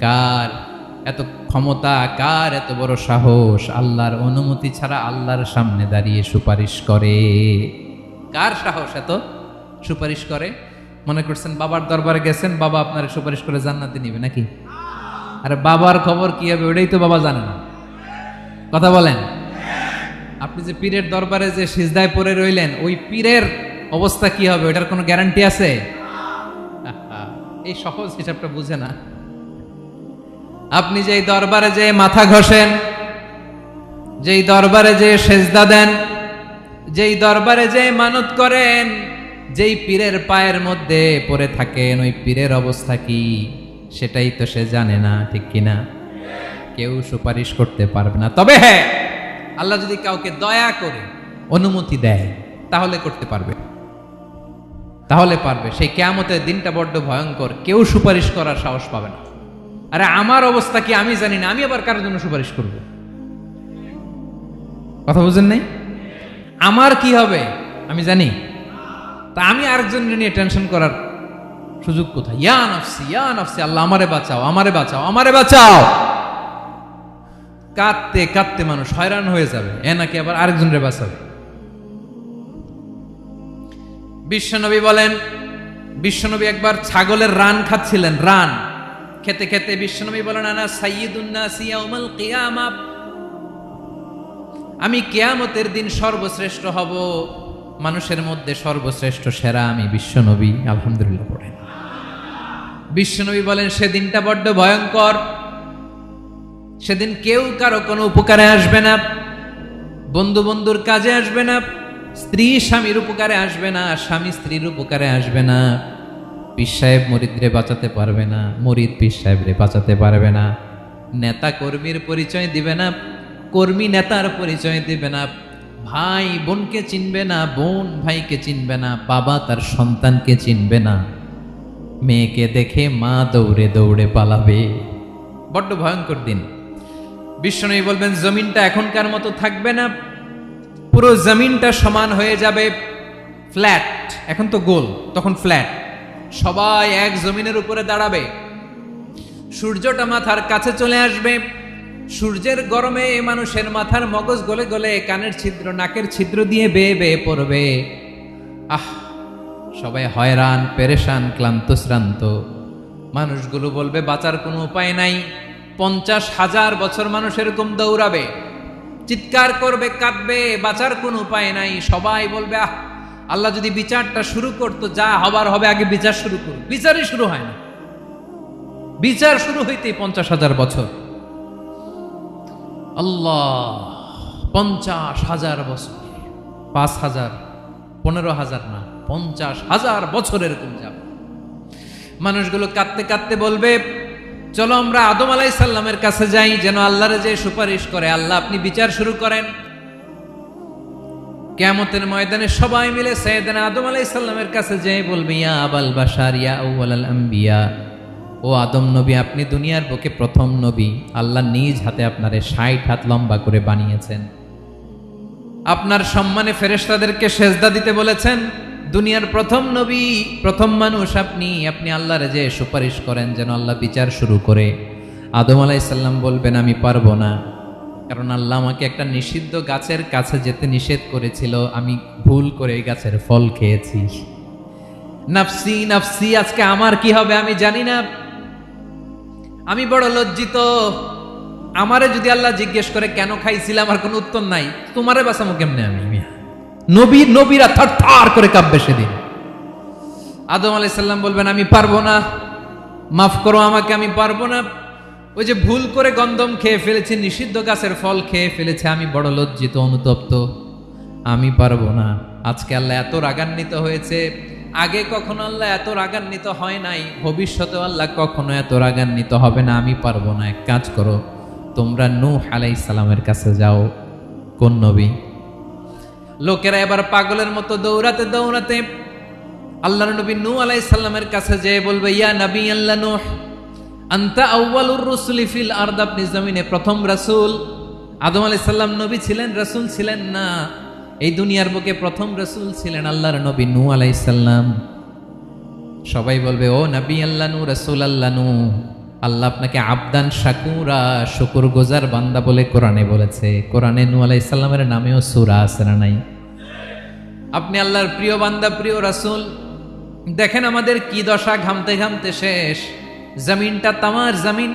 কার এত ক্ষমতা, কার এত বড় সাহস আল্লাহর অনুমতি ছাড়া আল্লাহর সামনে দাঁড়িয়ে সুপারিশ করে? কার সাহস এত সুপারিশ করে? মনে করছেন বাবার দরবারে গেছেন, বাবা আপনার সুপারিশ করে জান্নাতে নিবে নাকি? আরে বাবার খবর কি হবে ওটাই তো বাবা জানে না। কথা বলেন। আপনি যে পীরের দরবারে যে সিজদায় পড়ে রইলেন, ওই পীরের অবস্থা কি হবে ওটার কোনো গ্যারান্টি আছে? এই সহজ হিসাবটা বুঝে না। আপনি যেই দরবারে যে মাথা ঘষেন, যেই দরবারে যে সেজদা দেন, যেই দরবারে যে মানত করেন, যেই পীরের পায়ের মধ্যে পড়ে থাকেন, ওই পীরের অবস্থা কি সেটাই তো সে জানে না, ঠিক কিনা? কেউ সুপারিশ করতে পারবে না। তবে হ্যাঁ, আল্লাহ যদি কাউকে দয়া করে অনুমতি দেয় তাহলে করতে পারবে, তাহলে পারবে। সেই কিয়ামতের দিনটা বড্ড ভয়ঙ্কর, কেউ সুপারিশ করার সাহস পাবে না। আরে আমার অবস্থা কি আমি জানি না, আমি আবার কারোর জন্য সুপারিশ করব? কথা বুঝেন নাই? আমার কি হবে আমি জানি, তা আমি আরেকজনের নিয়ে টেনশন করার সুযোগ কোথায়? ইয়া নাফসি, ইয়া নাফসি, আল্লাহ আমারে বাঁচাও, আমারে বাঁচাও, আমারে বাঁচাও। কাঁদতে কাঁদতে মানুষ হয়রান হয়ে যাবে, এ নাকি আবার আরেকজনের বাঁচাবে। বিশ্বনবী বলেন, বিশ্বনবী একবার ছাগলের রান খাচ্ছিলেন। রান খেতে খেতে বিশ্বনবী বলেন, আনা সাইয়্যিদুন নাসি ইয়াউমাল কিয়ামাহ, আমি কিয়ামতের দিন সর্বশ্রেষ্ঠ হব, মানুষের মধ্যে সর্বশ্রেষ্ঠ সেরা আমি বিশ্বনবী। আলহামদুলিল্লাহ পড়েন। বিশ্বনবী বলেন, সেদিনটা বড্ড ভয়ঙ্কর। সেদিন কেউ কারো কোনো উপকারে আসবে না, বন্ধু বন্ধুর কাজে আসবে না, স্ত্রী স্বামীর উপকারে আসবে না, স্বামী স্ত্রীর উপকারে আসবে না, পীর সাহেব মুরিদরে বাঁচাতে পারবে না, মুরিদ পীর সাহেবরে বাঁচাতে পারবে না, নেতা কর্মীর পরিচয় দিবে না, কর্মী নেতার পরিচয় দিবে না, ভাই বোনকে চিনবে না, বোন ভাইকে চিনবে না, বাবা তার সন্তানকে চিনবে না, মেয়েকে দেখে মা দৌড়ে দৌড়ে পালাবে। বড্ড ভয়ঙ্কর দিন। বিশ্বনবী বলবেন, জমিনটা এখনকার মতো থাকবে না, পুরো জমিনটা সমান হয়ে যাবে, ফ্ল্যাট। এখন তো গোল, তখন ফ্ল্যাট। সবাই এক জমিনের উপরে দাঁড়াবে, সূর্যটা মাথার কাছে চলে আসবে, সূর্যের গরমে মানুষের মাথার মগজ গলে গলে কানের ছিদ্র নাকের ছিদ্র দিয়ে বেয়ে বেয়ে পড়বে। সবাই হয়রান, পেরেশান, ক্লান্ত শ্রান্ত। মানুষগুলো বলবে বাঁচার কোনো উপায় নাই। 50,000 বছর মানুষ এরকম দৌড়াবে, চিৎকার করবে, কাঁদবে, বাঁচার কোনো উপায় নাই। সবাই বলবে আল্লাহ যদি বিচারটা শুরু করতো, যা হবার হবে, আগে বিচার শুরু করুন। বিচারই শুরু হয় না, বিচার শুরু হইতেই 50,000 বছর। আল্লাহ, 50,000 বছর, 5,000, 15,000 না, 50,000 বছর এরকম যাবে। মানুষগুলো কাঁদতে কাঁদতে বলবে, চলো আমরা আদম আলাইহিস সালামের কাছে যাই, যেন আল্লাহরে যে সুপারিশ করে, আল্লাহ আপনি বিচার শুরু করেন। কিয়ামতের ময়দানে সবাই মিলে সাইয়েদনা আদম আলাইহিস সালামের কাছে যেয়ে বলবে, ইয়া আবাল বাশার, ইয়া আউয়ালাল আম্বিয়া, ও আদম নবী, আপনি দুনিয়ার বুকে প্রথম নবী। আল্লাহ নিজ হাতে আপনারে 60 হাত লম্বা করে বানিয়েছেন, আপনার সম্মানে ফেরেশতাদেরকে সেজদা দিতে বলেছেন। দুনিয়ার প্রথম নবী, প্রথম মানুষ আপনি, আপনি আল্লাহরে যে সুপারিশ করেন যেন আল্লাহ বিচার শুরু করে। আদম আলাইহিস সালাম বলবেন, আমি পারবো না, কারণ আল্লাহ আমাকে একটা নিষিদ্ধ গাছের কাছে যেতে নিষেধ করেছিল, আমি ভুল করে এই গাছের ফল খেয়েছি। নাফসি নাফসি, আজকে আমার কি হবে আমি জানি না, আমি বড় লজ্জিত। আমারে যদি আল্লাহ জিজ্ঞেস করে কেন খাইছিলাম, আমার কোনো উত্তর নাই। তোমারে বাঁচামো কেমনে আমি? নবীরা থরথর করে কাঁপবে সেদিন। আদম আলাইহিস সালাম বলবেন, আমি পারবো না, মাফ করো আমাকে, আমি পারবো না। ওই যে ভুল করে গন্ধম খেয়ে ফেলেছি, নিষিদ্ধ গাছের ফল খেয়ে ফেলেছে, আমি বড় লজ্জিত, অনুতপ্ত, আমি পারবো না। আজকে আল্লাহ এত রাগান্বিত হয়েছে, আগে কখনো আল্লাহ এত রাগান্বিত হয় নাই, ভবিষ্যতেও আল্লাহ কখনো এত রাগান্বিত হবে না। আমি পারবো না, এক কাজ করো, তোমরা নূহ আলাইহিস সালামের কাছে যাও। কোন নবী? লোকেরা এবার পাগলের মতো দৌড়াতে দৌড়াতে আল্লাহর নবী নূহ আলাইহিস সালামের কাছে যেয়ে বলবে, ইয়া নবী আল্লাহ নূহ, আনতা আউয়ালুর রুসুলি ফিল আরদ, আপনি জমিনে প্রথম রাসূল। আদম আলাইহিস সালাম নবী ছিলেন, রাসূল ছিলেন না। এই দুনিয়ার বুকে প্রথম রাসূল ছিলেন আল্লাহর নবী নূহ আলাইহিস সালাম। সবাই বলবে, ও নবী আল্লাহ নূহ, রাসূল আল্লাহ নূহ, আল্লাহ আপনাকে আবদান শাকুরা, শুকুর গুজার বান্দা বলে কোরআনে বলেছে। কোরআনে নূহ আলাইহিস সালামের নামেও সূরা আছে না নাই? আপনি আল্লাহর প্রিয় বান্দা, প্রিয় রাসূল। দেখেন আমাদের কি দশা, ঘামতে ঘামতে শেষ। জমিনটা তামার জমিন,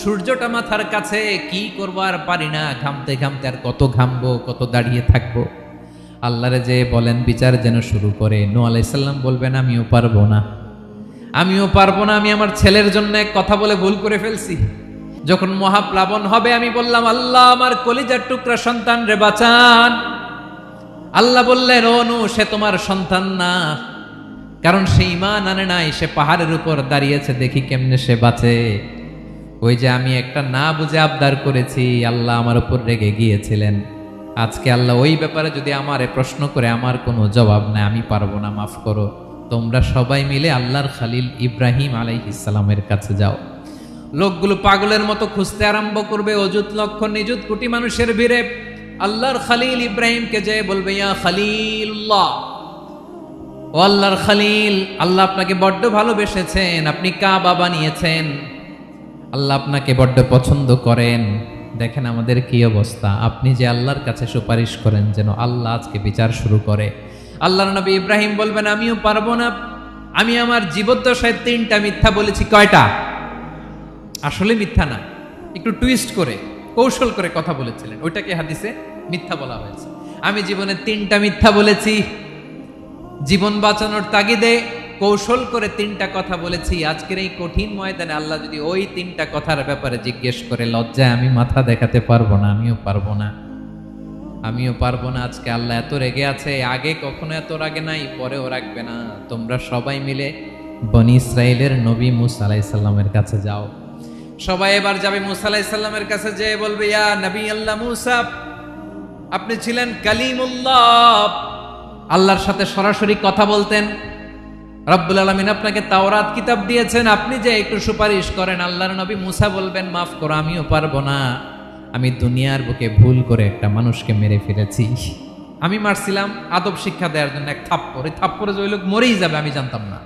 সূর্যটা মাথার কাছে, কি করবো আর পারি না, ঘামতে ঘামতে আর কত ঘামবো, কত দাঁড়িয়ে থাকবো। আল্লাহরে যে বলেন বিচার যেন শুরু করে। নূহ আলাইহিস সালাম বলবেন আমিও পারবো না, আমিও পারবো না, আমি আমার ছেলের জন্য এক কথা বলে ভুল করে ফেলছি। যখন মহাপ্লাবন হবে আমি বললাম আল্লাহ আমার কলিজার টুকরা সন্তান রে বাঁচান। আল্লাহ বললেন ও নূহ, সে তোমার সন্তান না, কারণ সে ঈমান আনে নাই, সে পাহাড়ের উপর দাঁড়িয়েছে, দেখি কেমনে সে বাঁচে। ওই যে আমি একটা না বুঝে আবদার করেছি, আল্লাহ আমার উপর রেগে গিয়েছিলেন। আজকে আল্লাহ ওই ব্যাপারে যদি আমারে প্রশ্ন করে, আমার কোনো জবাব নাই, আমি পারবো না, মাফ করো। তোমরা সবাই মিলে আল্লাহর খালিল ইব্রাহিম আলাইহিস সালামের কাছে যাও। লোকগুলো পাগলের মতো খুঁজতে আরম্ভ করবে, অযুত লক্ষ নিযুত কোটি মানুষের ভিড়ে আল্লাহর খালিল ইব্রাহিমকে যে বলবে ইয়া খালিলুল্লাহ, ও আল্লাহর খালিল, আল্লাহ আপনাকে বড্ড ভালোবেসেছেন, আপনি কাবা বানিয়েছেন, আল্লাহ আপনাকে বড্ড পছন্দ করেন। দেখেন আমাদের কি অবস্থা। আপনি যে আল্লাহর কাছে সুপারিশ করেন যেন আল্লাহ আজকে বিচার শুরু করে। আল্লাহর নবী ইব্রাহিম বলবেন আমিও পারবো না, আমি আমার জীবদ্দশায় 3টা মিথ্যা বলেছি। কয়টা? আসলে মিথ্যা না, একটু টুইস্ট করে কৌশল করে কথা বলেছিলেন, ওইটাকে হাদিসে মিথ্যা বলা হয়েছে। আমি জীবনে 3টা মিথ্যা বলেছি, জীবন বাঁচানোর তাগিদে কৌশল করে 3টা কথা বলেছি। আজকের এই কঠিন ময়দানে আল্লাহ যদি ওই 3টা কথার ব্যাপারে জিজ্ঞেস করে, লজ্জায় আমি মাথা দেখাতে পারবো না, আমিও পারবো না, আমিও পারবো না। আজকে আল্লাহ এত রেগে আছে, আগে কখনো এত রাগে নাই, পরেও রাখবে না। তোমরা সবাই মিলে বনি ইসরাইলের নবী মূসা আলাইহিস সালামের কাছে যাও। সবাই এবার যাবে মূসা আলাইহিস সালামের কাছে, যে বলবে ইয়া নবী আল্লাহ মূসা, আপনি ছিলেন কালিমুল্লাহ, আল্লাহর সাথে সরাসরি কথা বলতেন। রব্বুল আলামিন আপনাকে তাওরাত কিতাব দিয়েছেন, আপনি যে একটু সুপারিশ করেন। আল্লাহর নবী মূসা বলবেন মাফ করো, আমিও পারবো না, আমি দুনিয়ার বুকে ভুল করে একটা মানুষকে মেরে ফেলেছি। আমি মারছিলাম আদব শিক্ষা দেওয়ার জন্য এক থাপ্পড়, এই থাপ্পড়ে যে ওই লোক মরেই যাবে আমি জানতাম না।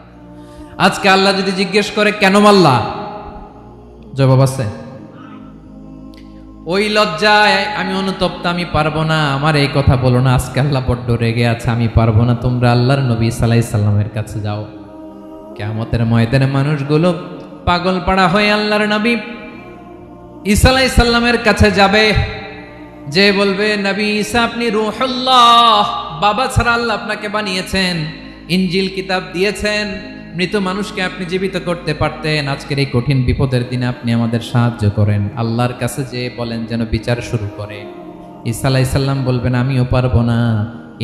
আজকে আল্লাহ যদি জিজ্ঞেস করে কেন মারলা, জবাব আছে? ওই লজ্জায় আমি অনুতপ্ত, আমি পারবো না, আমার এই কথা বলো না। আজকে আল্লাহ বড্ড রেগে আছে, আমি পারবো না। তোমরা আল্লাহর নবী ঈসা আলাইহিস সালামের কাছে যাও। কিয়ামতের ময়দানে মানুষগুলো পাগল পাড়া হয়ে আল্লাহর নবী ঈসা আলাইহিস সালামের কাছে যাবে, যে বলবে নবী ঈসা আপনি রূহুল্লাহ, বাবা ছাড়া আল্লাহ আপনাকে বানিয়েছেন, ইনজিল কিতাব দিয়েছেন, মৃত মানুষকে আপনি জীবিত করতে পারতেন। আজকের এই কঠিন বিপদের দিনে আপনি আমাদের সাহায্য করেন। আল্লাহর কাছে যে বলেন যেন বিচার শুরু করে। ঈসা আলাইহিস সালাম বলবেন আমিও পারবো না,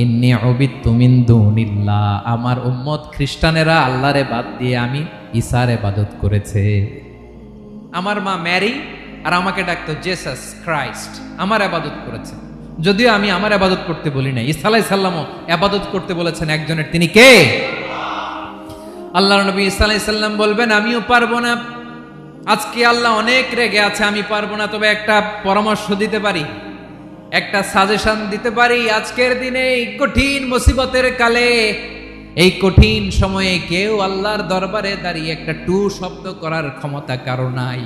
ইন্নী উবিদতু মিন দুনিল্লাহ, আমার উম্মত খ্রিস্টানেরা আল্লাহরে বাদ দিয়ে আমি ঈসার ইবাদত করেছে। আমার মা ম্যারি আর আমাকে ডাকতো জেসাস ক্রাইস্ট, আমার ইবাদত করেছে। যদিও আমি আমার ইবাদত করতে বলি না, ঈসা আলাইহিস সালামও ইবাদত করতে বলেছেন একজনের, তিনি কে? আল্লাহর নবী ঈসা আলাইহিস সালাম বলবেন আমিও পারবো না, আজকে আল্লাহ অনেক রেগে আছে, আমি পারবো না। তবে একটা পরামর্শ দিতে পারি, একটা সাজেশন দিতে পারি। আজকের দিনে এই কঠিন মুসিবতের কালে, এই কঠিন সময়ে কেউ আল্লাহর দরবারে দাঁড়িয়ে একটা টু শব্দ করার ক্ষমতা কারো নাই,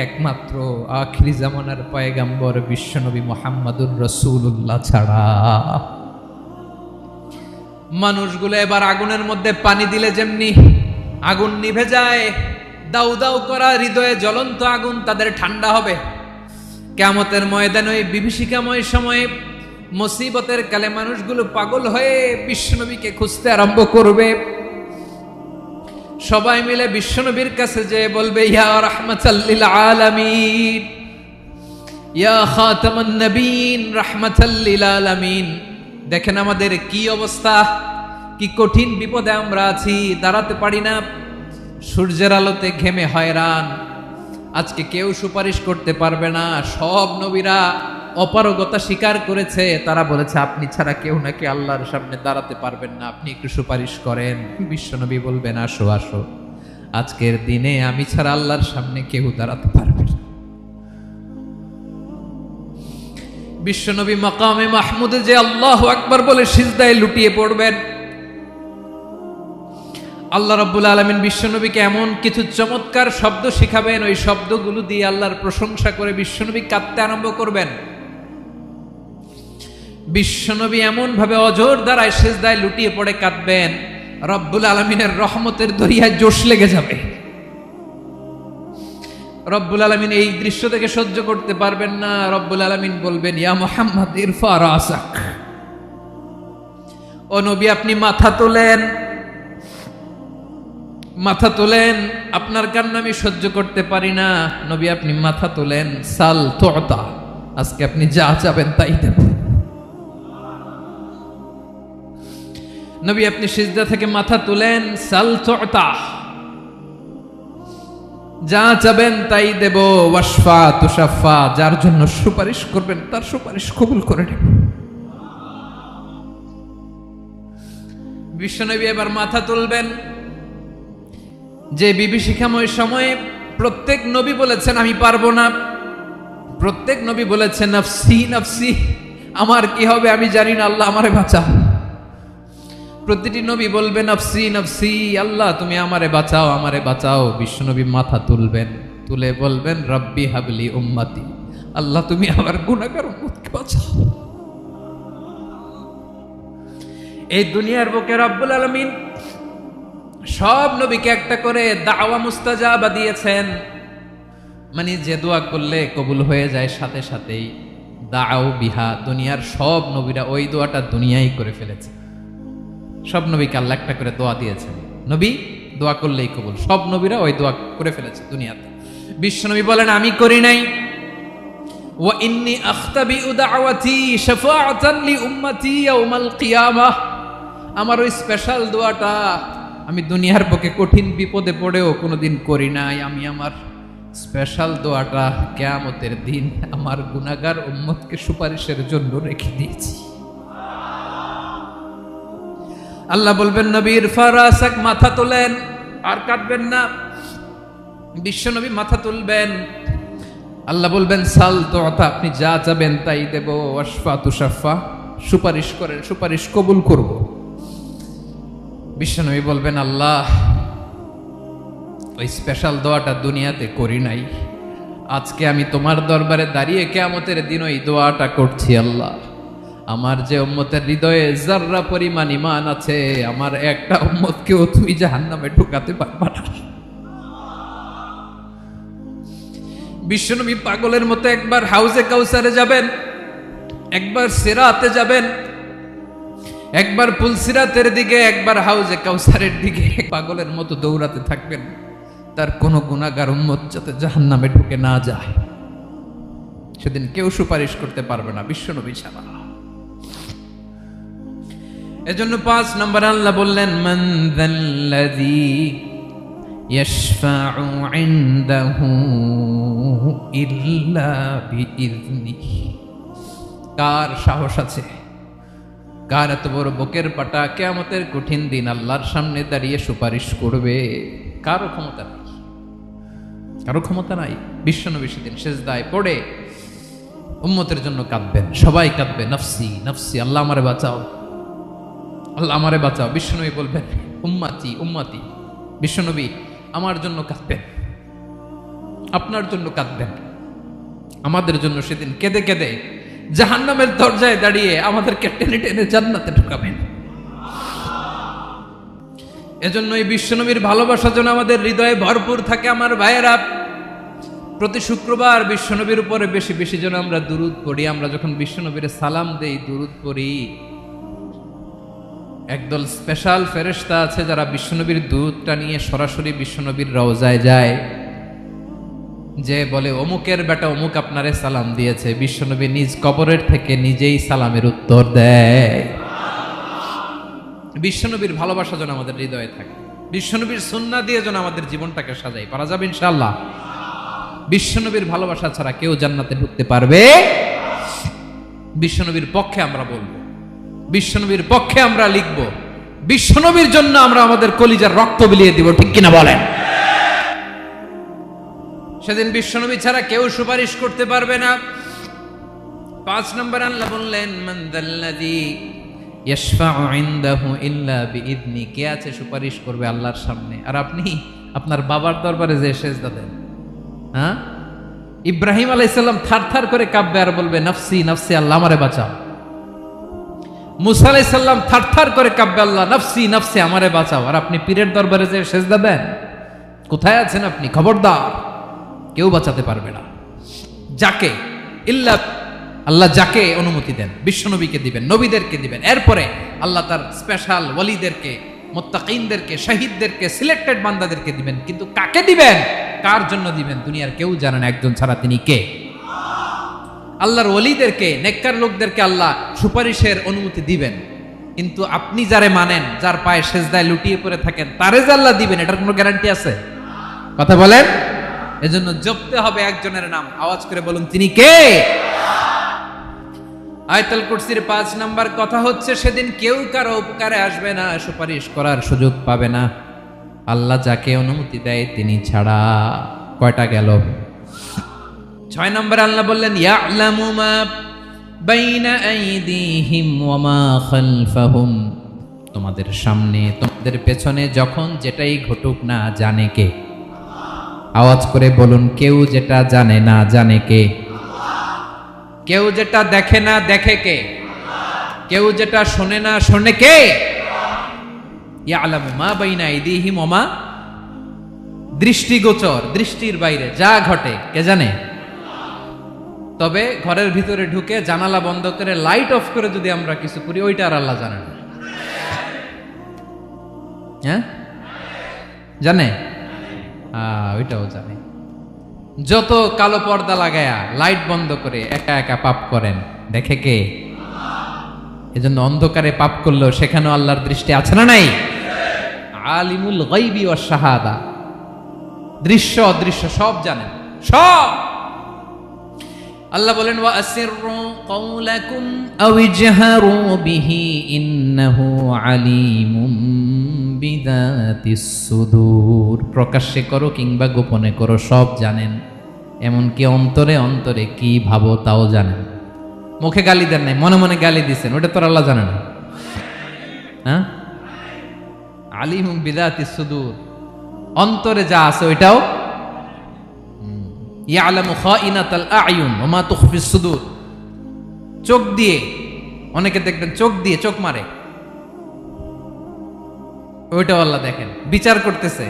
একমাত্র আখিরি জামানার পয়গম্বর বিশ্বনবী মুহাম্মদুর রাসূলুল্লাহ ছাড়া। মানুষগুলো এবার আগুনের মধ্যে পানি দিলে যেমনি আগুন নিভে যায়, দাউ দাউ করা হৃদয়ে জ্বলন্ত আগুন তাদের ঠান্ডা হবে। কিয়ামতের ময়দানে ওই বিভীষিকাময় সময়ে মুসিবতের কালে মানুষগুলো পাগল হয়ে বিশ্বনবীকে খুঁজতে আরম্ভ করবে। সবাই মিলে বিশ্বনবীর কাছে যে বলবে ইয়া রাহমাতাল লিল আলামিন, ইয়া খাতামান নবীন, রাহমাতাল লিল আলামিন। দেখেন আমাদের কি অবস্থা, কি কঠিন বিপদে আমরা আছি, দাঁড়াতে পারি না, সূর্যের আলোতে ঘেমে হয়রান। আজকে কেউ সুপারিশ করতে পারবে না। সব নবীরা অপারগতা স্বীকার করেছে, তারা বলেছে আপনি ছাড়া কেউ নাকি আল্লাহর সামনে দাঁড়াতে পারবেন না, আপনি একটু সুপারিশ করেন। বিশ্বনবী বলবেন আসো আসো, আজকের দিনে আমি ছাড়া আল্লাহর সামনে কেউ দাঁড়াতে পারবে না। বিশ্বনবী মাকামে মাহমুদে যে আল্লাহু আকবার বলে সিজদায় লুটিয়ে পড়বেন। আল্লাহ রাব্বুল আলামিন বিশ্বনবীকে এমন কিছু চমৎকার শব্দ শিখাবেন, ওই শব্দগুলো দিয়ে আল্লাহর প্রশংসা করে বিশ্বনবী কাঁদতে আরম্ভ করবেন। বিশ্বনবী এমন ভাবে অজর দ্বারায় সিজদায় লুটিয়ে পড়ে কাঁদবেন, রব্বুল আলামিনের রহমতের দরিয়ায় জোশ লেগে যাবে। রব্বুল আলামিন এই দৃশ্য থেকে সহ্য করতে পারবেন না। রব্বুল আলামিন বলবেন, ইয়া মুহাম্মদ ইরফা রাসাক, ও নবী আপনি মাথা তোলেন, মাথা তোলেন, আপনার কান্না আমি সহ্য করতে পারি না। নবী আপনি মাথা তোলেন, সাল তুতা, আজকে আপনি যা চাবেন তাই দেব। নবী আপনি সিজদা থেকে মাথা তুলেন, সাল তুতা, যা চাবেন তাই দেব। ওয়াশফা তুশাফা, যার জন্য সুপারিশ করবেন তার সুপারিশ কবুল করে নেব। বিশ্বনবী এবার মাথা তুলবেন। যে বিভীষিকাময় সময়ে প্রত্যেক নবী বলেছেন আমি পারবো না, প্রত্যেক নবী বলেছেন নফসি নফসি, আমার কি হবে আমি জানি না, আল্লাহ আমারে বাঁচাও। প্রতিটি নবী বলবেন নফসি নফসি, আল্লাহ তুমি আমারে বাঁচাও, আমারে বাঁচাও। বিশ্বনবী মাথা তুলবেন, তুলে বলবেন রব্বি হাবলি উম্মতি, আল্লাহ তুমি আমার গুনাহগার উম্মতকে বাঁচাও। এই দুনিয়ার বুকে রব্বুল আলামিন সব নবীকে একটা করে দাওয়া মুস্তাজাবা দিয়েছেন, মানে যে দোয়া করলে কবুল হয়ে যায় সাথে সাথেই। দাও বিহা, দুনিয়ার সব নবীরা ওই দোয়াটা দুনিয়ায় করে ফেলেছে। সব নবীকে আল্লাহ একটা করে দোয়া দিয়েছেন, নবী দোয়া করলেই কবুল। সব নবীরা ওই দোয়া করে ফেলেছে দুনিয়াতে। বিশ্বনবী বলেন আমি করি নাই। ওয়া ইন্নী আখতাবিউ দাওয়াতি শাফাআতান লি উম্মতি ইয়াউমাল কিয়ামাহ, আমার ওই স্পেশাল দোয়াটা আমি দুনিয়ার বুকে কঠিন বিপদে পড়েও কোনোদিন করি নাই। আমি আমার স্পেশাল দোয়াটা কিয়ামতের দিন আমার গুনাহগার উম্মতকে সুপারিশের জন্য রেখে দিয়েছি। আল্লাহ বলবেন নবীর ফারাসাক, মাথা তোলেন, আর কাঁদবেন না। বিশ্বনবী মাথা তুলবেন, আল্লাহ বলবেন সাল তুতা, আপনি যা চাবেন তাই দেব। ওয়াশফা তুশাফা, সুপারিশ করেন, সুপারিশ কবুল করব। বিশ্বনবী বলবেন আল্লাহ ওই স্পেশাল দোয়াটা দুনিয়াতে করি নাই, আজকে আমি তোমার দরবারে দাঁড়িয়ে কিয়ামতের দিন ওই দোয়াটা করছি। আল্লাহ আমার যে উম্মতের হৃদয়ে যাররা পরিমাণ ঈমান আছে, আমার একটা উম্মতকেও তুমি জাহান্নামে ঢুকাতে পারবা না। বিশ্বনবী পাগলের মতো একবার হাউজে কাউসারে যাবেন, একবার সিরাতে যাবেন, একবার পুলসিরাতের দিকে, একবার হাউজে কাউসারের দিকে, পাগলের মতো দৌড়াতে থাকবেন, তার কোনো গুনাহগার উম্মত যাতে জাহান্নামে ঢুকে না যায়। সেদিন কেউ সুপারিশ করতে পারবে না বিশ্বনবী ছাড়া। এজন্য 5 নম্বর আল্লাহ বললেন মান যাল্লাযী ইয়াশফাউ ইনদাহু ইল্লা বিইযনিহি, কার সাহস আছে, কার এত বড় বুকের পাটা কিয়ামতের কঠিন দিন আল্লাহর সামনে দাঁড়িয়ে সুপারিশ করবে? কারো ক্ষমতা নাই, কারো ক্ষমতা নাই। বিশ্বনবী সেদিন সিজদায় পড়ে উম্মতের জন্য কাঁদবেন, সবাই কাঁদবে নফসি নফসি, আল্লাহ আমারে বাঁচাও, আল্লাহ আমারে বাঁচাও। বিশ্বনবী বলবেন উম্মতি উম্মতি, বিশ্বনবী আমার জন্য কাঁদবেন, আপনার জন্য কাঁদবেন, আমাদের জন্য সেদিন কেঁদে কেঁদে জাহান্নামের দরজায় দাঁড়িয়ে আমাদেরকে টেনে টেনে জান্নাতে ঢুকাবেন। এজন্য এই বিশ্বনবীর ভালোবাসা যেন আমাদের হৃদয়ে ভরপুর থাকে। আমার ভাইয়েরা, প্রতি শুক্রবার বিশ্বনবীর উপরে বেশি বেশি যেন আমরা দুরূদ পড়ি। আমরা যখন বিশ্বনবীর সালাম দেই, দুরূদ পড়ি, একদল স্পেশাল ফেরেশতা আছে যারা বিশ্বনবীর দুরূদটা নিয়ে সরাসরি বিশ্বনবীর রওজায় যায়, যে বলে অমুকের বেটা অমুক আপনারে সালাম দিয়েছে। বিশ্বনবী নিজ কবরের থেকে নিজেই সালামের উত্তর দেয়। বিশ্বনবীর ভালোবাসা যেন আমাদের হৃদয়ে থাকে, বিশ্বনবীর সুন্নাহ দিয়ে যেন আমাদের জীবনটাকে সাজাই। পারা যাবে ইনশাআল্লাহ। বিশ্বনবীর ভালোবাসা ছাড়া কেউ জান্নাতে ঢুকতে পারবে? বিশ্বনবীর পক্ষে আমরা বলবো, বিশ্বনবীর পক্ষে আমরা লিখব, বিশ্বনবীর জন্য আমরা আমাদের কলিজার রক্ত বিলিয়ে দিব, ঠিক কিনা বলেন? সেদিন বিশ্বনবী ছাড়া কেউ সুপারিশ করতে পারবে না। 5 নম্বর আল্লাহ বললেন মান যাল্লাযী ইয়াশফাউ ইনদাহু ইল্লা বিইذনি, কে আছে সুপারিশ করবে আল্লাহর সামনে? আর আপনি আপনার বাবার দরবারে যে সেজদা দেন। হ্যাঁ, ইব্রাহিম আলাইহিস সালাম থারথার করে কাঁপবে আর বলবে নাফসি নাফসি, আল্লাহ আমারে বাঁচাও। মুসা আলাইহিস সালাম থারথার করে কাঁপবে, আল্লাহ নাফসি নাফসি, আমারে বাঁচাও। আর আপনি পীরের দরবারে যে সেজদা দেন। কোথায় আছেন আপনি? খবরদার, কেউ বাঁচাতে পারবে না। যাকে ইল্লা আল্লাহ যাকে অনুমতি দেন, বিশ্বনবীকে দিবেন, নবীদেরকে দিবেন, এরপরে আল্লাহ তার স্পেশাল ওয়ালিদেরকে, মুত্তাকিনদেরকে, শহীদদেরকে, সিলেক্টেড বান্দাদেরকে দিবেন। কিন্তু কাকে দিবেন, কার জন্য দিবেন, দুনিয়ার কেউ জানে না, একজন ছাড়া, তিনি কে? আল্লাহর ওয়ালিদেরকে, নেককার লোকদেরকে আল্লাহ সুপারিশের অনুমতি দিবেন। কিন্তু আপনি যারে মানেন, যার পায়ে সেজদায় লুটিয়ে পড়ে থাকেন, তারে যে আল্লাহ দিবেন, এটার কোনো গ্যারান্টি আছে? কথা বলেন। এজন্য জপতে হবে একজনের নাম, আওয়াজ করে বলুন, তিনি কে? আয়াতুল কুরসির 5 নাম্বার কথা হচ্ছে, সেদিন কেউ কারো উপকারে আসবে না, সুপারিশ করার সুযোগ পাবে না, আল্লাহ যাকে অনুমতি দেয় তিনি ছাড়া। কয়টা গেল? 6 নম্বরে আল্লাহ বললেন, ইয়ালামু মা বাইনা আইদিহিম ওয়া মা খালফাহুম, তোমাদের সামনে তোমাদের পেছনে যখন যেটাই ঘটুক না জানে কে? আওয়াজ করে বলুন, কেউ যেটা জানে না জানে কে? কেউ যেটা দেখে না দেখে কে? কেউ যেটা শোনে না শোনে কে? ইয়ালামু মা বাইনা আইদিহিম ওয়া মা, দৃষ্টিগোচর, দৃষ্টির বাইরে যা ঘটে কে জানে? তবে ঘরের ভিতরে ঢুকে জানালা বন্ধ করে লাইট অফ করে যদি আমরা কিছু করি, ওইটা আর আল্লাহ জানে না। হ্যাঁ, জানে? ওইটাও জানে। যত কালো পর্দা লাগায়া লাইট বন্ধ করে একা একা পাপ করেন, দেখে কে? এজন্য অন্ধকারে পাপ করলেও সেখানেও আল্লাহর দৃষ্টি আছে না নাই? আলিমুল গায়বি ওয়াশ শাহাদা, দৃশ্য অদৃশ্য সব জানেন, সব। আল্লাহ বলেন, ওয়া আসিররু কাওলাকুম আও ইজহারু বিহি ইন্নাহু আলিমুম বিযাতিস সুদূর, প্রকাশ্যে করো কিংবা গোপনে করো সব জানেন, এমনকি অন্তরে অন্তরে কি ভাবো তাও জানেন। মুখে গালি দেন নাই, মনে মনে গালি দিছেন, ওটা তো আল্লাহ জানে না? হ্যাঁ, আলিমুম বিযাতিস সুদূর, অন্তরে যা আছে ওইটাও। ইয়ালামু খাইনাতাল আয়ুন ওয়া মা তুখফিস সুদূর, চোখ দিয়ে, অনেকে দেখবেন চোখ দিয়ে চোখ মারে, ওইটাও আল্লাহ দেখেন। বিচার করতেছে,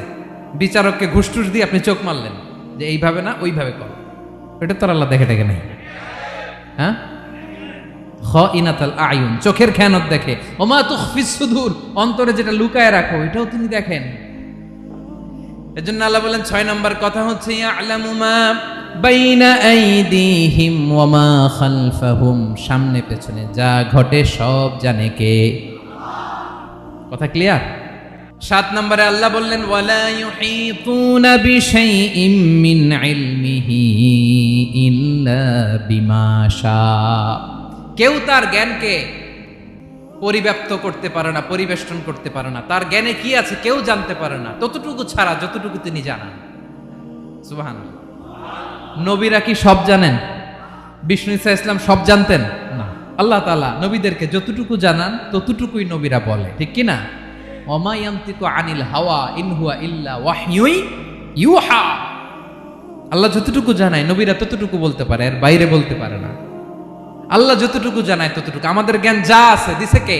বিচারককে ঘুষ টুস দিয়ে আপনি চোখ মারলেন যে এইভাবে না ওইভাবে কর, ওইটা তো আল্লাহ দেখে দেখে নাই? হ্যাঁ, খাইনাতাল আয়ুন, চোখের খেয়ানত দেখে। ওয়া মা তুখফিস সুদূর, অন্তরে যেটা লুকায় রাখো ওইটাও তিনি দেখেন। এজন্য আল্লাহ বলেন 6 নম্বর কথা হচ্ছে, ইয়ালামু মা বাইনা আইদিহিম ওয়া মা খালফাহুম, সামনে পেছনে যা ঘটে সব জানে কে? কথা ক্লিয়ার? 7 নম্বরে আল্লাহ বললেন, ওয়ালা ইউহিতুনা বিশাইইম মিন ইলমিহি ইল্লা বিমা শা, কেউ তার জ্ঞানকে পরিব্যাপ্ত করতে পারে না, পরিবেষ্টন করতে পারে না। তার জ্ঞানে কি আছে কেউ জানতে পারে না, ততটুকু ছাড়া যতটুকু তিনি জানান। সুবহানাল্লাহ। নবীরা কি সব জানেন? বিষ্ণু ঈসা ইসলাম সব জানতেন না। আল্লাহ তাআলা নবীদেরকে যতটুকু জানান ততটুকুই নবীরা বলে, ঠিক কি না? ওমা ইয়ানতিকু আনিল হাওয়া ইন হুয়া ইল্লা ওয়াহয়ুই ইউহা, আল্লাহ যতটুকু জানায় নবীরা ততটুকু বলতে পারে, এর বাইরে বলতে পারে না। আল্লাহ যতটুকু জানায় ততটুকু। আমাদের জ্ঞান যা আছে দিছে কে?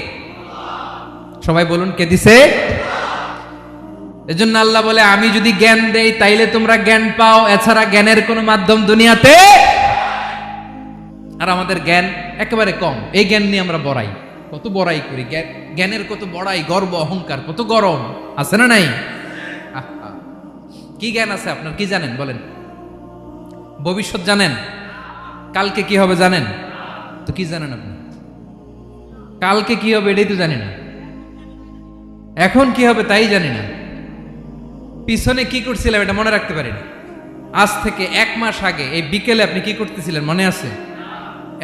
সবাই বলুন, কে দিছে? এজন্য আল্লাহ বলে, আমি যদি জ্ঞান দেই তাইলে তোমরা জ্ঞান পাও, এছাড়া জ্ঞানের কোনো মাধ্যম দুনিয়াতে। আর আমাদের জ্ঞান একেবারে কম, এই জ্ঞান নিয়ে আমরা বড়াই, কত বড়াই করি, জ্ঞানের কত বড়াই, গর্ব অহংকার, কত গরম আছে না নাই? কি জ্ঞান আছে আপনার? কি জানেন বলেন? ভবিষ্যৎ জানেন? কালকে কি হবে জানেন? তো কি জানেন আপনি? কালকে কি হবে এটাই তো জানি না, এখন কি হবে তাই জানি না, পিছনে কি করছিলাম এটা মনে রাখতে পারি না। আজ থেকে 1 মাস আগে এই বিকেলে আপনি কি করতেছিলেন মনে আছে?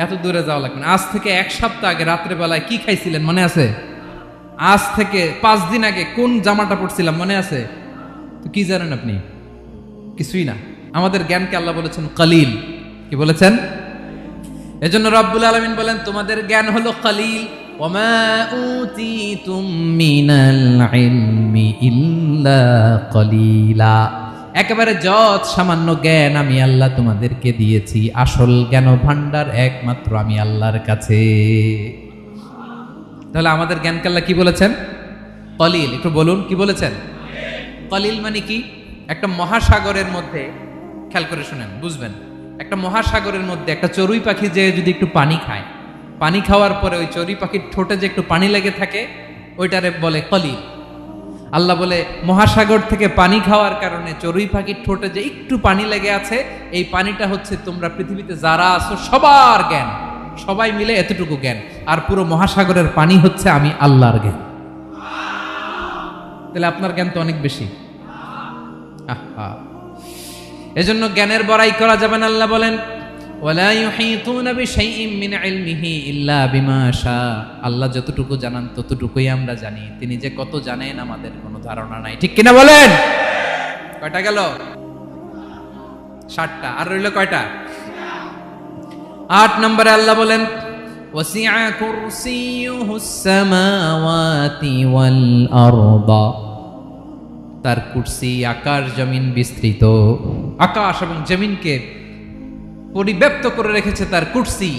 এত দূরে যাওয়া লাগবে না। আজ থেকে 1 সপ্তাহ আগে রাত্রে বেলায় কি খাইছিলেন মনে আছে? আজ থেকে 5 দিন আগে কোন জামাটা পরছিলাম মনে আছে? তো কি জানেন আপনি? কিছুই না। আমাদের জ্ঞানকে আল্লাহ বলেছেন কালিল। কি বলেছেন? এজন্য রব্বুল আলামিন বলেন, তোমাদের জ্ঞান হলো কালিল, ওয়ামা উতীতুম মিনাল ইলমি ইল্লা কলিলা, একেবারে যত সামান্য জ্ঞান আমি আল্লাহ তোমাদেরকে দিয়েছি, আসল জ্ঞান ভান্ডার একমাত্র আমি আল্লাহর কাছে। তাহলে আমাদের জ্ঞানকে আল্লাহ কি বলেছেন? কলিল। একটু বলুন কি বলেছেন? কলিল মানে কি? একটা মহাসাগরের মধ্যে, খেয়াল করে শুনেন বুঝবেন, একটা মহাসাগরের মধ্যে একটা চড়ুই পাখি যে যদি একটু পানি খায়, পানি খাওয়ার পরে ওই চড়ুই পাখির ঠোঁটে যে একটু পানি লেগে থাকে, ওইটারে বলে কলিল। আল্লাহ বলে মহাসাগর থেকে পানি খাওয়ার কারণে চড়ুই পাখির ঠোঁটে যে একটু পানি লেগে আছে, এই পানিটা হচ্ছে তোমরা পৃথিবীতে যারা আছো সবার জ্ঞান, সবাই মিলে এতটুকু জ্ঞান, আর পুরো মহাসাগরের পানি হচ্ছে আমি আল্লাহর জ্ঞান। তাহলে আপনার জ্ঞান তো অনেক বেশি। এজন্য জ্ঞানের বড়াই করা যাবে না। আল্লাহ বলেন ওয়ালা ইউহিতুনা বিশাইইম মিন ইলমিহি ইল্লা বিমা শা, আল্লাহ যতটুকু জানান ততটুকুই আমরা জানি, তিনি যে কত জানেন আমাদের কোনো ধারণা নাই। ঠিক কিনা বলেন? কয়টা গেল? 7টা। আর রইল কয়টা? 8 নম্বরে আল্লাহ বলেন ওয়াসিআ কুরসিয়ুহুস সামাওয়াতি ওয়াল আরদা, তার কুরসি আকাশ জমিন বিস্তৃত, আকাশ এবং জমিনকে পরিব্যাপ্ত করে রেখেছে তার কুরসি,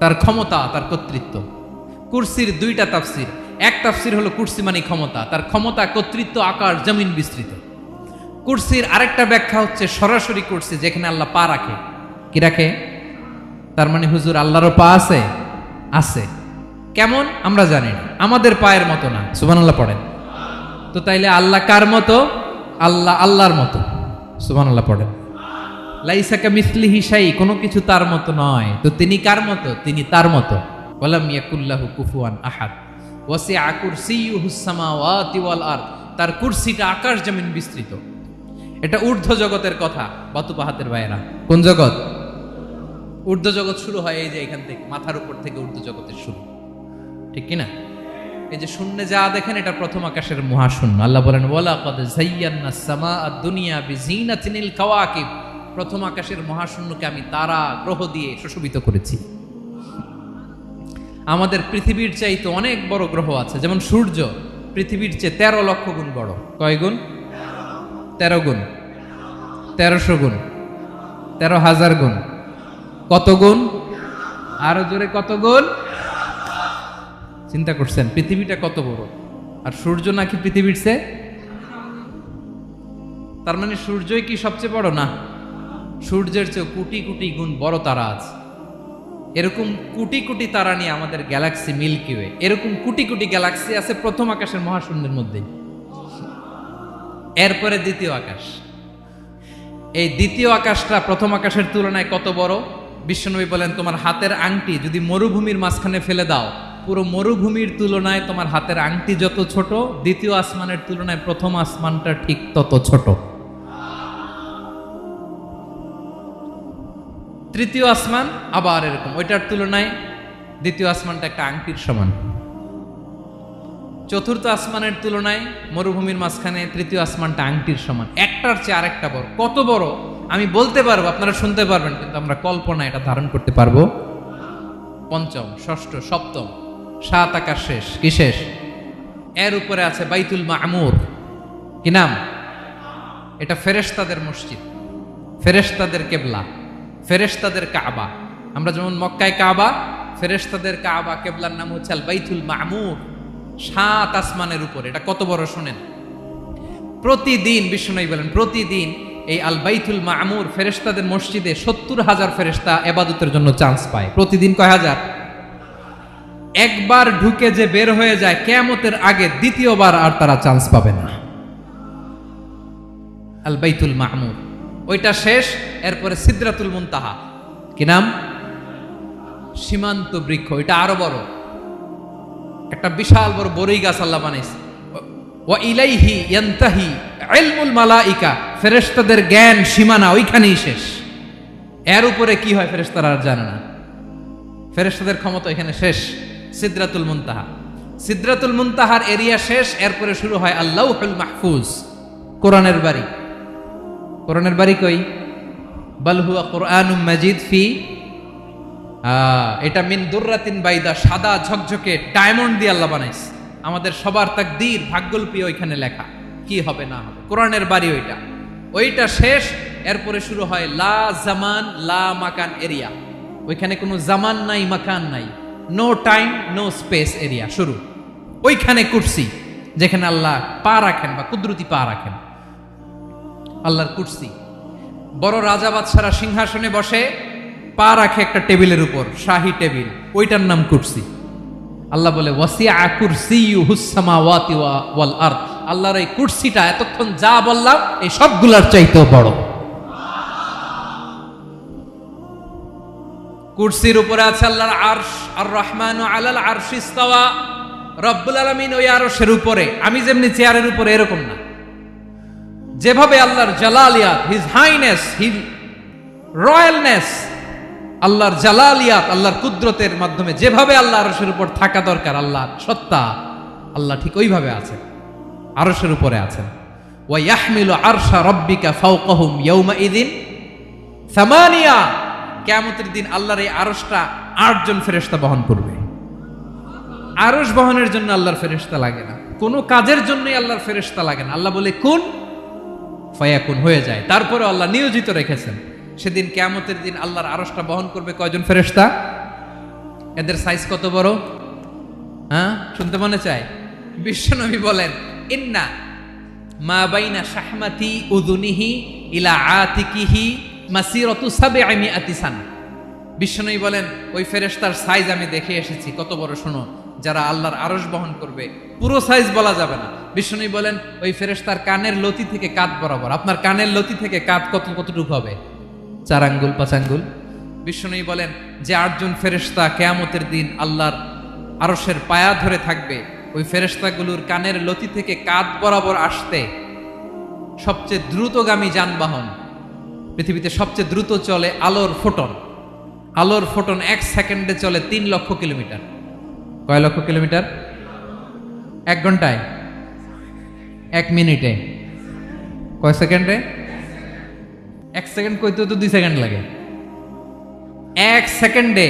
তার ক্ষমতা, তার কর্তৃত্ব। কুরসির 2টা তাফসির। এক তাফসির হলো কুরসি মানে ক্ষমতা, তার ক্ষমতা, কর্তৃত্ব, আকাশ জমিন বিস্তৃত। কুরসির আরেকটা ব্যাখ্যা হচ্ছে সরাসরি কুরসি, যেখানে আল্লাহ পা রাখে। কি রাখে? তার মানে হুজুর আল্লাহরও পা আছে? আছে। কেমন আমরা জানি না, আমাদের পায়ের মতো না। সুবহানাল্লাহ পড়েন তো। তাইলে আল্লাহ কার মতো? আল্লাহ আল্লাহর মতো। সুবহানাল্লাহ পড়েন। লাইসা কামিসলিহি শাই, কোনো কিছু তার মতো নয়। তো তিনি কার মতো? তিনি তার মতো। ওয়ালাম ইয়াকুল্লাহু কুফুয়ান আহাদ। ওয়াসিআ কুরসিয়ুহুস সামাওয়াতি ওয়াল আরদ, তার কুরসিটা আকাশ জমিন বিস্তৃত। এটা ঊর্ধ্ব জগতের কথা বাতুপাহাতের ভাইয়েরা। কোন জগৎ? ঊর্ধ্ব জগৎ শুরু হয় এই যে এখান থেকে, মাথার উপর থেকে ঊর্ধ্ব জগতের শুরু, ঠিক কিনা? এই যে শূন্যে যা দেখেন এটা প্রথম আকাশের মহাশূন্য। আল্লাহ বলেন ওয়ালাকাদ যায়্যানাস সামাআদ দুনিয়া বিজিনাতিল কাওয়াকিব, প্রথম আকাশের মহাশূন্যকে আমি তারা গ্রহ দিয়ে সুশোভিত করেছি। আমাদের পৃথিবীর চাইতে অনেক বড় গ্রহ আছে, যেমন সূর্য পৃথিবীর চেয়ে 13 লক্ষ গুণ বড়। কয় গুণ? 13 গুণ, 1300 গুণ, 13,000 গুণ। কত গুণ? আরো জোরে কত গুণ? চিন্তা করছেন পৃথিবীটা কত বড়, আর সূর্য নাকি পৃথিবীর চেয়ে? তার মানে সূর্যই কি সবচেয়ে বড়? না, সূর্যের চেয়ে কোটি কোটি গুণ বড় তারা আছে। এরকম কোটি কোটি তারা নিয়ে আমাদের গ্যালাক্সি মিল্কি ওয়ে, এরকম কোটি কোটি গ্যালাক্সি আছে প্রথম আকাশের মহাশূন্যের মধ্যে। এরপরে দ্বিতীয় আকাশ। এই দ্বিতীয় আকাশটা প্রথম আকাশের তুলনায় কত বড়? বিশ্বনবী বলেন তোমার হাতের আংটি যদি মরুভূমির মাঝখানে ফেলে দাও, পুরো মরুভূমির তুলনায় তোমার হাতের আংটি যত ছোট, দ্বিতীয় আসমানের তুলনায় প্রথম আসমানটা ঠিক তত ছোট। তৃতীয় আসমান আবার এরকম, ওইটার তুলনায় দ্বিতীয় আসমানটা একটা আংটির সমান। চতুর্থ আসমানের তুলনায় মরুভূমির মাঝখানে তৃতীয় আসমানটা আংটির সমান। একটার চেয়ে আরেকটা বড়। কত বড় আমি বলতে পারবো, আপনারা শুনতে পারবেন, কিন্তু আমরা কল্পনা এটা ধারণ করতে পারবো? পঞ্চম, ষষ্ঠ, সপ্তম, 7 আকাশ শেষ। কি শেষ? এর উপরে আছে বাইতুল মামুর। কি নাম? এটা ফেরেশতাদের মসজিদ, ফেরেশতাদের কেবলা, ফেরেশতাদের কাবা। আমরা যেমন মক্কায় কাবা, ফেরেশতাদের কাবা কেবলার নাম হচ্ছে আল বাইতুল মামুর। 7 আসমানের উপরে। এটা কত বড় শুনেন। প্রতিদিন বিশ্বনবী বলেন প্রতিদিন এই আল বাইতুল মামুর ফেরেশতাদের মসজিদে 70,000 ফেরেশতা ইবাদতের জন্য চান্স পায়। প্রতিদিন কয় হাজার? একবার ঢুকে যে বের হয়ে যায় কিয়ামতের আগে দ্বিতীয়বার আর তারা চান্স পাবে না। আল বাইতুল মামুর ওইটা শেষ। এরপরে সিদরাতুল মুনতাহা। কি নাম? সীমান্ত বৃক্ষ। এটা আরো বড়, একটা বিশাল বড় বড়ই গাছ আল্লাহ বানাইছে। ওয়া ইলাইহি ইয়ানতাহি ইলমুল মালাইকা, ফেরেশতাদের জ্ঞান সীমানা ওইখানেই শেষ। এর উপরে কি হয় ফেরেশতারা আর জানে না। ফেরেশতাদের ক্ষমতা এখানে শেষ। সিদরাতুল মুনতাহা, সিদরাতুল মুনতাহার এরিয়া শেষ। এরপরে শুরু হয় আল্লাহুল মাহফুজ, কোরআনের বাড়ি। কোরআনের বাড়ি কই? বাল হুয়া কুরআনুম মাজিদ ফি এটা মিন দুররাতিন বাইদা, সাদা ঝকঝকে ডায়মন্ড দিয়ে আল্লাহ বানাইছে। আমাদের সবার তাকদীর, ভাগ্যলিপি ওইখানে লেখা, কি হবে না হবে। কোরআনের বাড়ি ওইটা শেষ, এরপরে শুরু হয় লা জামান লা মাকান এরিয়া। ওইখানে কোনো জামান নাই, মাকান নাই, no time no space area শুরু। ওইখানে কুরসি, যেখানে আল্লাহ পা রাখেন বা কুদরতি পা রাখেন, আল্লাহর কুরসি। বড় রাজা বাদশারা সিংহাসনে বসে পা রাখে একটা টেবিলের উপর, শাহী টেবিল, ওইটার নাম কুরসি। আল্লাহ বলে ওয়াসিআ কুরসিয়ুহুস সামাওয়াতি ওয়াল আরদ। আল্লাহর এই কুরসিটা এতক্ষণ যা বললাম এই সবগুলার চাইতেও বড়। কুরসির উপরে আছে আল্লাহর আরশ, আর রহমানু আলাল আরশি ইস্তাওয়া। রব্বুল আলামিন ওই আরশের উপরে, আমি যেমনি চেয়ারের উপরে এরকম না। যেভাবে আল্লাহর জালালিয়াত, হিজ হাইনেস, হিজ রয়্যালনেস, আল্লাহর জালালিয়াত, আল্লাহর কুদরতের মাধ্যমে যেভাবে আল্লাহ আরশের উপর থাকা দরকার, আল্লাহর সত্তা, আল্লাহ ঠিক ওইভাবে আছেন, আরশের উপরে আছেন। ওয়া ইয়াহমিলু আরশা রাব্বিকা ফাওকাহুম ইয়াউমাইযিন সামানিয়া। কিয়ামতের দিন আল্লাহর এই আরশটা ৮ জন ফেরেশতা বহন করবে। আরশ বহনের জন্য আল্লাহর ফেরেশতা লাগে না, কোনো কাজের জন্যই আল্লাহর ফেরেশতা লাগে না। আল্লাহ বলে কুন ফায়াকুন, হয়ে যায়। তারপরে আল্লাহ নিয়োজিত রেখেছেন। সেদিন কিয়ামতের দিন আল্লাহর আরশটা বহন করবে কয়জন ফেরেশতা? এদের সাইজ কত বড়? শুনতে মনে চায়? বিশ্বনবী বলেন ইন্না মা বাইনা শাহমাতি উযুনিহি ইলা আতিকিহি মাসিরাতু ৭০০ সানা। বিশ্বনবী বলেন ওই ফেরেশতার সাইজ আমি দেখে এসেছি। কত বড় শোনো, যারা আল্লাহর আরশ বহন করবে, পুরো সাইজ বলা যাবে না। বিশ্বনবী বলেন ওই ফেরেশতার কানের লতি থেকে কাঁধ বরাবর। আপনার কানের লতি থেকে কাঁধ কতটুকু হবে? ৪ আঙ্গুল ৫ আঙ্গুল। বিশ্বনবী বলেন যে ৮ জন ফেরেশতা কিয়ামতের দিন আল্লাহর আরশের পায়া ধরে থাকবে, ওই ফেরেশতাগুলোর কানের লতি থেকে কাঁধ বরাবর আসতে সবচেয়ে দ্রুতগামী যানবাহন, পৃথিবীতে সবচেয়ে দ্রুত চলে আলোর ফোটন। আলোর ফোটন ১ সেকেন্ডে চলে ৩ লক্ষ কিলোমিটার। কয় লক্ষ কিলোমিটার? ১ ঘন্টায়? ১ মিনিটে? কয় সেকেন্ডে? ১ সেকেন্ড কইতেও তো ২ সেকেন্ড লাগে। ১ সেকেন্ডে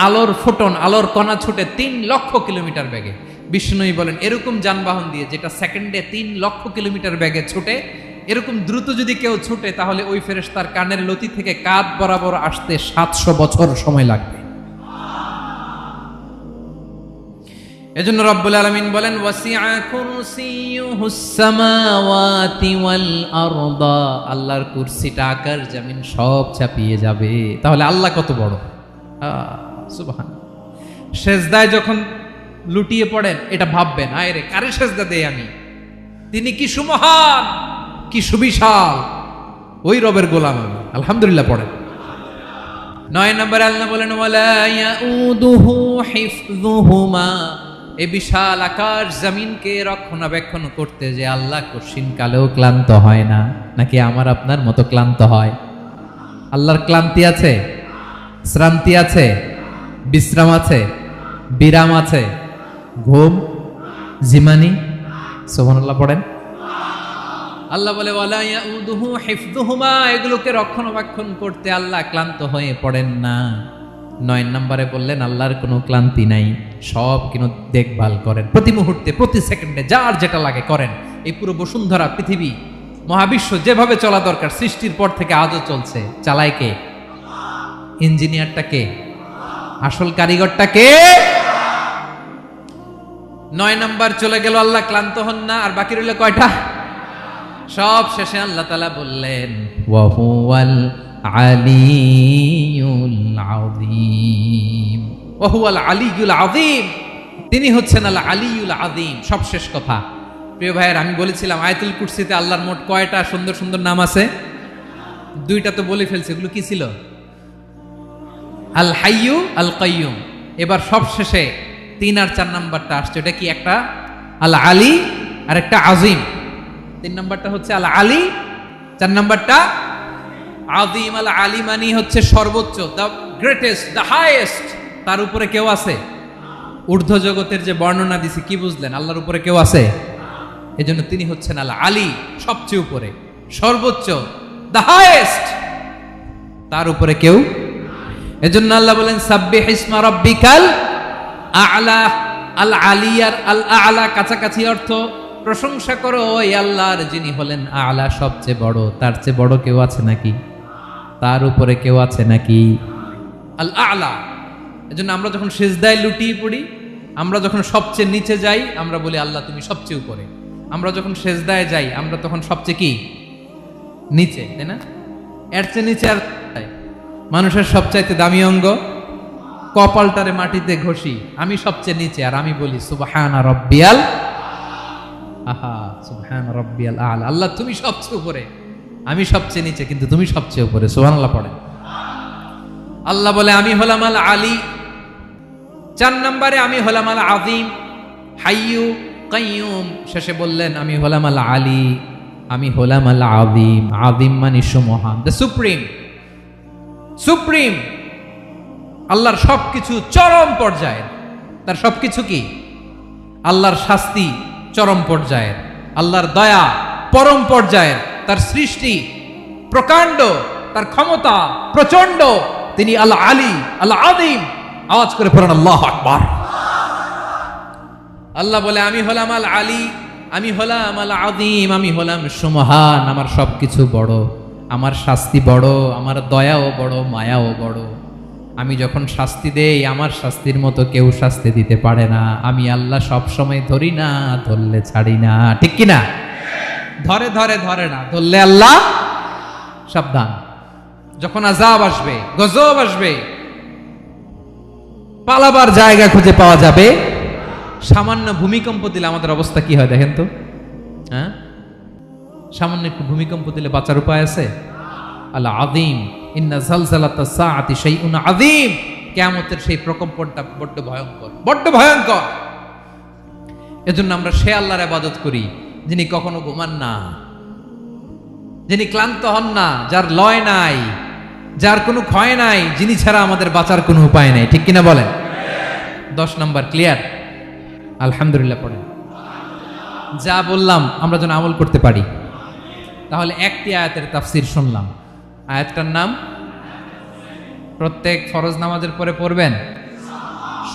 আলোর ফোটন, আলোর কণা ছুটে ৩ লক্ষ কিলোমিটার বেগে। বিষ্ণুই বলেন এরকম যানবাহন দিয়ে, যেটা সেকেন্ডে ৩ লক্ষ কিলোমিটার বেগে ছুটে, এরকম দ্রুত যদি কেউ ছুটে, তাহলে ওই ফেরেশতার কানের লতি থেকে কাঁধ বরাবর আসতে ৭০০ বছর সময় লাগবে। এজন্য রব্বুল আলামিন বলেন ওয়াসিআ কুরসিয়ুহুস সামাওয়াতি ওয়াল আরদা। আল্লাহর কুরসিটা আকাশ জমিন সব চাপিয়ে যাবে। তাহলে আল্লাহ কত বড়! সুবহানাল্লাহ। সেজদায় যখন লুটিয়ে পড়েন, এটা ভাববেন, আয় রে কারে সেজদা দেই আমি, তিনি কি সুমহান, কি সুবিশাল, ওই রবের গোলাম আমি। আলহামদুলিল্লাহ পড়েন। ৯ নম্বরে আল্লাহ বলেন ওয়ালা ইয়াউদুহু হিফযুহুমা। এই বিশাল আকাশ জমিনকে রক্ষণাবেক্ষণ করতে যে আল্লাহ কঠিন কালেও ক্লান্ত হয় না। নাকি আমার আপনার মতো ক্লান্ত হয়? আল্লাহর ক্লান্তি আছে? শ্রান্তি আছে? বিশ্রাম আছে? বিরাম আছে? ঘুম, জিমানি? সুবহানাল্লাহ পড়েন। আল্লাহ বলে ওয়ালা ইয়াউদুহু হিফযুহুমা, এগুলোকে রক্ষণাবেক্ষণ করতে আল্লাহ ক্লান্ত হয়ে পড়েন না। ৯ নম্বরে বললেন আল্লাহর কোনো ক্লান্তি নাই, সব কিন্তু দেখভাল করেন, প্রতি মুহূর্তে প্রতি সেকেন্ডে যার যেটা লাগে করেন। এই পুরো বসুন্ধরা, পৃথিবী, মহাবিশ্ব যেভাবে চলা দরকার সৃষ্টির পর থেকে আজও চলছে। চালায় কে? ইঞ্জিনিয়ারটা কে? আসল কারিগরটা কে? ৯ নম্বর চলে গেল, আল্লাহ ক্লান্ত হন না। আর বাকি রইল কয়টা? সব শেষে আল্লাহ তাআলা বললেন ওয়া হুয়াল আলিয়ুল আযীম। ওয়া হুয়াল আলিয়ুল আযীম, তিনি হচ্ছেন আল আলিয়ুল আযীম। সব শেষ কথা। প্রিয় ভাইয়ের, আমি বলেছিলাম আয়াতুল কুরসিতে আল্লাহর মোট কয়টা সুন্দর সুন্দর নাম আছে? 2টা তো বলে ফেলছে। এগুলো কি ছিল? আল হাইয়ু, আল কাইয়ুম। এবার সব শেষে 3 আর 4 নাম্বারটা আসছে। এটা কি? একটা আল আলী আর একটা আযীম। 3 নাম্বারটা হচ্ছে আল আলী, 4 নাম্বারটা আযীম। আল আলী মানে হচ্ছে সর্বোচ্চ, দ্য গ্রেটেস্ট, দ্য হাইয়েস্ট। তার উপরে কেউ আছে? ঊর্ধ্ব জগতের যে বর্ণনা দিছি, কি বুঝলেন? আল্লাহর উপরে কেউ আছে? এজন্য তিনি হচ্ছেন আল আলী, সবচেয়ে উপরে, সর্বোচ্চ, দ্য হাইয়েস্ট। তার উপরে কেউ এজন্য আল্লাহ বলেন সাব্বিহ ইসমা রাব্বিকাল আ'লা। আল আলিয়ার আল আ'লা কাছাকাছি অর্থ প্রশংসা করো ওই আল্লাহর যিনি হলেন আ'লা, সবচেয়ে বড়। তার চেয়ে বড় কেউ আছে নাকি? তার উপরে কেউ আছে নাকি? আল আ'লা। এজন্য আমরা যখন সিজদায় লুটিয়ে পড়ি, আমরা যখন সবচেয়ে নিচে যাই, আমরা বলি আল্লাহ তুমি সবচেয়ে উপরে। আমরা যখন সিজদায় যাই, আমরা তখন সবচেয়ে কি? নিচে, তাই না? এর চেয়ে নিচে আর মানুষের সবচাইতে দামি অঙ্গ কপালটারে মাটিতে ঘষি, আমি সবচেয়ে নিচে, আর আমি বলি সুবহানা রাব্বিয়াল আহা, সুবহানা রাব্বিয়াল আ'লা। আল্লাহ তুমি সবচেয়ে উপরে, আমি সবচেয়ে নিচে, কিন্তু তুমি সবচেয়ে উপরে। সুবহানাল্লাহ পড়ে। আল্লাহ বলে আমি হলাম আল আলী। 4 নম্বরে আমি হলাম আল আযীম, হাইয়্যু কাইয়্যুম। শেষে বললেন আমি হলাম আল আলী, আমি হলাম আল আযীম। আযীম মানে সুমহান, দ্য সুপ্রিম। সুপ্রিম আল্লাহর সবকিছু চরম পর্যায়ের। তার সবকিছু কি? আল্লাহর শাস্তি চরম পর্যায়ের, আল্লাহর দয়া পরম পর্যায়ের, তার সৃষ্টি প্রকাণ্ড, তার ক্ষমতা প্রচন্ড। তিনি আল আলী আল আযীম। আওয়াজ করে পড়েন আল্লাহু আকবার। আল্লাহ বলে আমি হলাম আল আলী, আমি হলাম আল আযীম, আমি হলাম সুমহান। আমার সবকিছু বড়, আমার শাস্তি বড়, আমার দয়াও বড়, মায়াও বড়। আমি যখন শাস্তি দেই, আমার শাস্তির মতো কেউ শাস্তি দিতে পারে না। আমি আল্লাহ সব সময় ধরি না, ধরলে ছাড়ি না। ঠিক কি না? ধরে ধরে ধরে না, ধরলে আল্লাহ সাবধান। যখন আযাব আসবে, গজব আসবে, পালাবার জায়গা খুঁজে পাওয়া যাবে। সামান্য ভূমিকম্প দিলে আমাদের অবস্থা কি হয় দেখেন তো। হ্যাঁ, সামান্য একটু ভূমিকম্প দিলে বাঁচার উপায় আছে? আল আযীম, ইন্না যালজালাতাস সাআতি শাইউন আযীম। কিয়ামতের সেই প্রকম্পনটা বড্ড ভয়ঙ্কর, বড্ড ভয়ঙ্কর। এজন্য আমরা সে আল্লাহর ইবাদত করি যিনি কখনো ঘুমান না, যিনি ক্লান্ত হন না, যার লয় নাই, যার কোনো ক্ষয় নাই, যিনি ছাড়া আমাদের বাঁচার কোনো উপায় নাই। ঠিক কিনা বলেন? 10 নম্বর ক্লিয়ার? আলহামদুলিল্লাহ পড়েন। যা বললাম আমরা যেন আমল করতে পারি। তাহলে একটি আয়াতের তাফসীর শুনলাম। আয়াতটার নাম প্রত্যেক ফরজ নামাজের পরে পড়বেন,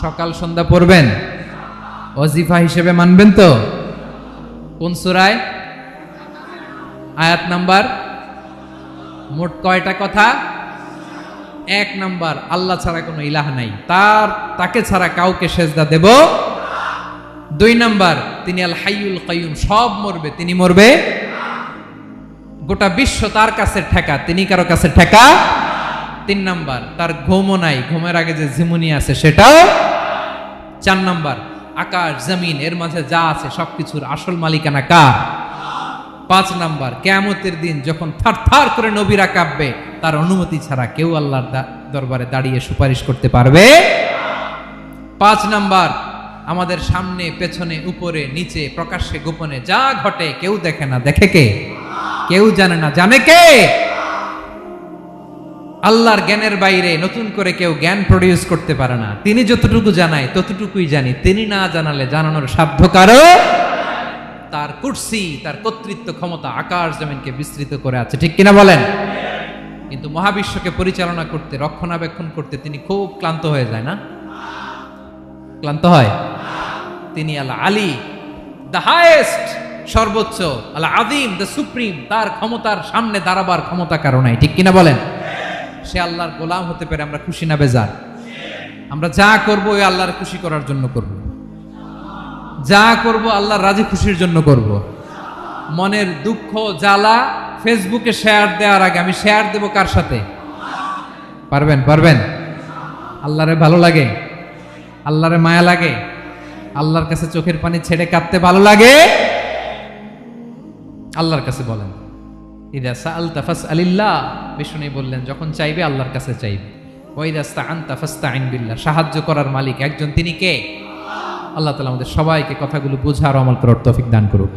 সকাল সন্ধ্যা পড়বেন, ওয়াজিফা হিসেবে মানবেন তো? কোন সূরায়? আয়াত নাম্বার? মোট কয়টা কথা? 1 নাম্বার, আল্লাহ ছাড়া কোনো ইলাহ নাই, তাকে ছাড়া কাউকে সেজদা দেব। 2 নাম্বার, তিনি আল হাইয়ুল কাইয়ুম, সব মরবে, তিনি মরবে। গোটা বিশ্ব তার কাছে ঠেকা, তিনি কারো কাছে ঠেকা। 3 নাম্বার, তার ঘুমও নাই, ঘুমের আগে যে ঝিমুনি আছে সেটাও। 4 নাম্বার, আকাশ জমিন এর মাঝে যা আছে সবকিছুর আসল মালিকানা কার? 5 নাম্বার, কিয়ামতের দিন যখন থারথার করে নবীরা কাঁপবে, তার অনুমতি ছাড়া কেউ আল্লাহর দরবারে দাঁড়িয়ে সুপারিশ করতে পারবে। 5 নাম্বার, আমাদের সামনে পেছনে উপরে নিচে প্রকাশ্যে গোপনে যা ঘটে কেউ দেখে না, দেখে কে? কেউ জানে না, জানে কে? আল্লাহর জ্ঞানের বাইরে নতুন করে কেউ জ্ঞান প্রডিউস করতে পারে না। তিনি যতটুকু জানায় ততটুকুই জানি, তিনি না জানালে জানানোর সাধ্য কারো। তার কুরসি, তার কর্তৃত্ব ক্ষমতা আকাশ জমিনকে বিস্তৃত করে আছে। ঠিক কিনা বলেন? কিন্তু মহাবিশ্বকে পরিচালনা করতে, রক্ষণাবেক্ষণ করতে তিনি খুব ক্লান্ত হয়ে যায় না? ক্লান্ত হয়? তিনি আল আলী, দ্য হাইয়েস্ট, সর্বোচ্চ, আল আযীম, দ্য সুপ্রিম। তার ক্ষমতার সামনে দাঁড়াবার ক্ষমতা কারো নাই। ঠিক কিনা বলেন? সে আল্লাহর গোলাম হতে পেরে আমরা খুশি না বেজার? আমরা যা করবো ওই আল্লাহর খুশি করার জন্য করব, যা করব আল্লাহর রাজি খুশির জন্য করব। মনের দুঃখ জ্বালা ফেসবুকে শেয়ার দেওয়ার আগে আমি শেয়ার দেব কার সাথে? পারবেন? পারবেন? আল্লাহরে ভালো লাগে, আল্লাহরে মায়া লাগে, আল্লাহর কাছে চোখের পানি ছেড়ে কাঁদতে ভালো লাগে। আল্লাহর কাছে বলেন, ইদা সাআলতা ফাসআলিল্লাহ। বিষ্ণু বললেন যখন চাইবে আল্লাহর কাছে চাইবে। ওয়া ইদা ইসতাআনতা ফাসতাইন বিল্লাহ। সাহায্য করার মালিক একজন, তিনি কে? আল্লাহ তাআলা আমাদের সবাইকে কথাগুলো বোঝার আমল করার তৌফিক দান করুক।